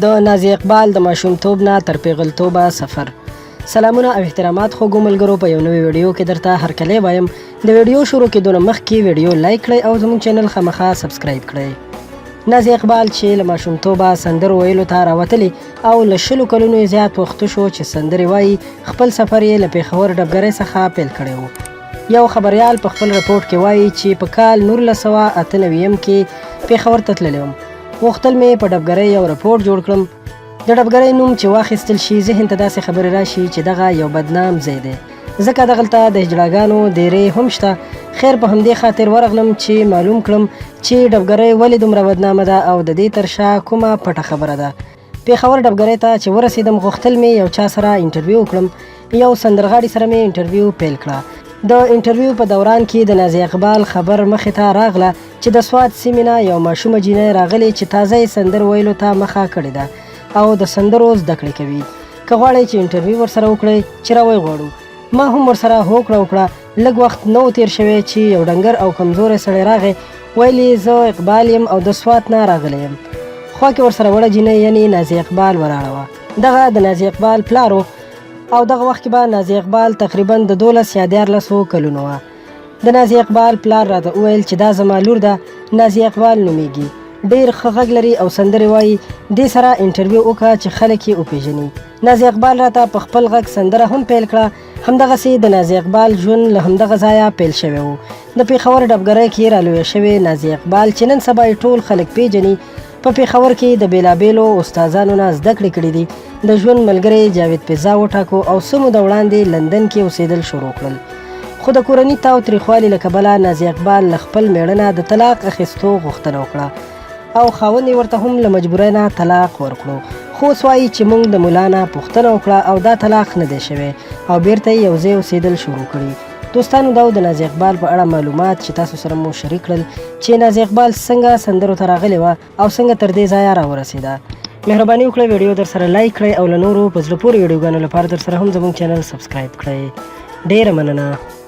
د نازیه اقبال د ماشومتوب نه تر پیغلتوبه سفر. سلامونه او احترامات خوږو ملګرو، په یو نوې ویډیو کې درته هرکلی وایم. د ویډیو شروع کېدو نه مخکې ویډیو لایک کړئ او زموږ چینل خامخا سبسکرایب کړئ. نازیه اقبال چې له ماشومتوبه سندرو ویلو ته راوتلې او له 20 کلونو زیات وخت شو چې سندرې وایي، خپل سفر یې له پیښور ډبګرۍ څخه پیل کړی و. یو خبریال په خپل رپورټ کې وایي چې په کال 1998 کې پیښور ته تللی وم. غوښتل مې په ډبګرۍ یو رپورټ جوړ کړم. د ډبګرۍ نوم چې واخیستل شي، ذهن ته داسې خبرې راشي چې دغه یو بدنام ځای دی، ځکه دغلته د هجړاګانو ډیرې هم شته. خیر په همدې خاطر ورغلم چې معلوم کړم چې ډبګرۍ ولې دومره بدنامه ده او د دې تر شا کومه پټه خبره ده. پیښور ډبګرۍ ته چې ورسېدم، غوښتل مې یو چا سره انټرویو وکړم. یو سندرغاړي سره مې انټرویو پیل کړه. د انټرویو په دوران کې د نازیه اقبال خبر مخې ته راغله چې د سوات سیمې نه یو ماشومه جینۍ راغلې چې تازه یې سندر ویلو ته مخه کړې ده او د سندرو زده کړې کوي. که غواړئ چې انټرویو ورسره وکړئ چې راوی غواړو. ما هم ورسره هوکړه وکړه. لږ وخت نه و تېر شوی چې یو ډنګر او کمزوری سړی راغی. ویل یې زه اقبال یم او د سوات نه راغلی یم. خوا کې ورسره وړه جینۍ یعنې نازیه اقبال ولاړه وه. دغه د نازیه اقبال پلار و او دغه وخت کې به نازیه اقبال تقریبا د 12 یا 14 کلونو وه. د نازیه اقبال پلار راته وویل چې دا زما لور ده، نازیه اقبال نومیږي، ډېر ښه غږ لري او سندرې وایي، دې سره انټرویو وکړه چې خلک یې وپېژني. نازیه اقبال راته په خپل غږ سندره هم پیل کړه. همدغسې د نازیه اقبال ژوند له همدغه ځایه پیل شوی و. د پیښور ډبګرۍ کې رالویه شوې نازیه اقبال چې نن سبا یې ټول خلک پیژني، په پیښور کې د بېلابېلو استادانو نه زده کړې کړې دي. د ژوند ملګری جاوید پیزا وټاکو او څه موده وړاندې لندن کې اوسېدل شروع کړل. خو د کورني تاو تریخوالي له کبله نازیه اقبال له خپل میړه نه د طلاق اخیستو غوښتنه وکړه او خاوند یې ورته هم له مجبورۍ نه طلاق ورکړو. خو اوس وایي چې موږ د ملا نه پوښتنه وکړه او دا طلاق نه دی شوی او بیرته یې یو ځای اوسېدل شروع کړي. دوستانو، دا د نازیه اقبال په اړه معلومات چې تاسو سره مو شریک کړل چې نازیه اقبال څنګه سندرو ته راغلې وه او څنګه تر دې ځایه راورسېده. مهرباني وکړئ ویډیو در سره لایک کړئ او له نورو په زړه پورې ویډیوګانو لپاره در سره هم زموږ چینل سبسکرایب کړئ. ډېره مننه.